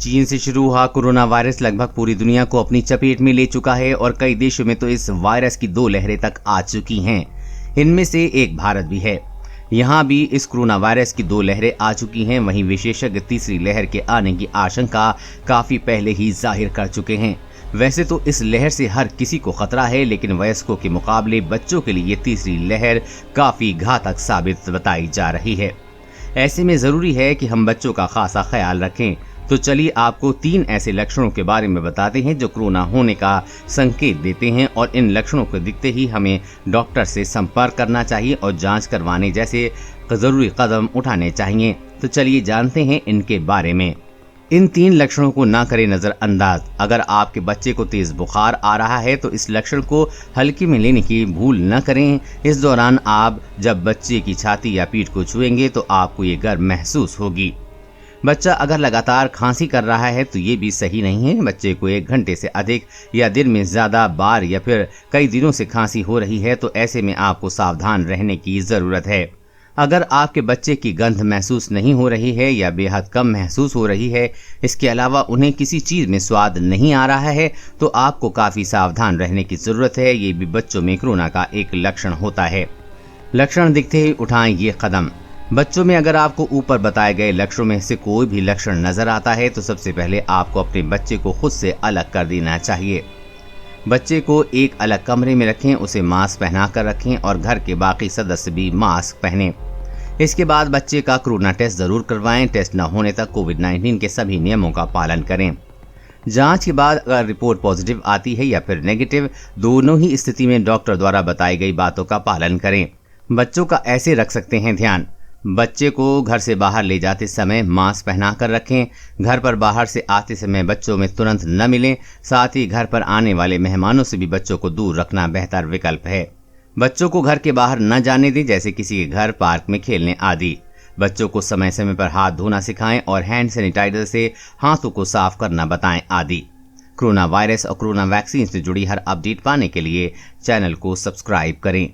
चीन से शुरू हुआ कोरोना वायरस लगभग पूरी दुनिया को अपनी चपेट में ले चुका है और कई देशों में तो इस वायरस की 2 लहरें तक आ चुकी हैं। इनमें से एक भारत भी है। यहाँ भी इस कोरोना वायरस की 2 लहरें आ चुकी हैं। वहीं विशेषज्ञ तीसरी लहर के आने की आशंका काफी पहले ही जाहिर कर चुके हैं। वैसे तो इस लहर से हर किसी को खतरा है, लेकिन वयस्कों के मुकाबले बच्चों के लिए तीसरी लहर काफी घातक साबित बताई जा रही है। ऐसे में जरूरी है कि हम बच्चों का खासा ख्याल रखें। तो चलिए आपको 3 ऐसे लक्षणों के बारे में बताते हैं जो कोरोना होने का संकेत देते हैं, और इन लक्षणों को दिखते ही हमें डॉक्टर से संपर्क करना चाहिए और जांच करवाने जैसे जरूरी कदम उठाने चाहिए। तो चलिए जानते हैं इनके बारे में। इन 3 लक्षणों को ना करें नजरअंदाज। अगर आपके बच्चे को तेज बुखार आ रहा है तो इस लक्षण को हल्के में लेने की भूल न करें। इस दौरान आप जब बच्चे की छाती या पीठ को छुएंगे तो आपको ये गर्म महसूस होगी। बच्चा अगर लगातार खांसी कर रहा है तो ये भी सही नहीं है। बच्चे को 1 घंटे से अधिक या दिन में ज्यादा बार या फिर कई दिनों से खांसी हो रही है तो ऐसे में आपको सावधान रहने की जरूरत है। अगर आपके बच्चे की गंध महसूस नहीं हो रही है या बेहद कम महसूस हो रही है, इसके अलावा उन्हें किसी चीज में स्वाद नहीं आ रहा है, तो आपको काफी सावधान रहने की जरूरत है। ये भी बच्चों में कोरोना का एक लक्षण होता है। लक्षण दिखते ही उठाएं ये कदम। बच्चों में अगर आपको ऊपर बताए गए लक्षणों में से कोई भी लक्षण नजर आता है तो सबसे पहले आपको अपने बच्चे को खुद से अलग कर देना चाहिए। बच्चे को एक अलग कमरे में रखें, उसे मास्क पहना कर रखें और घर के बाकी सदस्य भी मास्क पहनें। इसके बाद बच्चे का कोरोना टेस्ट जरूर करवाएं। टेस्ट न होने तक कोविड-19 के सभी नियमों का पालन करें। जांच के बाद अगर रिपोर्ट पॉजिटिव आती है या फिर नेगेटिव, दोनों ही स्थिति में डॉक्टर द्वारा बताई गई बातों का पालन करें। बच्चों का ऐसे रख सकते हैं ध्यान। बच्चे को घर से बाहर ले जाते समय मास्क पहना कर रखें। घर पर बाहर से आते समय बच्चों में तुरंत न मिलें। साथ ही घर पर आने वाले मेहमानों से भी बच्चों को दूर रखना बेहतर विकल्प है। बच्चों को घर के बाहर न जाने दें, जैसे किसी के घर, पार्क में खेलने आदि। बच्चों को समय समय पर हाथ धोना सिखाएं और हैंड सैनिटाइजर से हाथों को साफ करना बताएं आदि। कोरोना वायरस और कोरोना वैक्सीन से जुड़ी हर अपडेट पाने के लिए चैनल को सब्सक्राइब करें।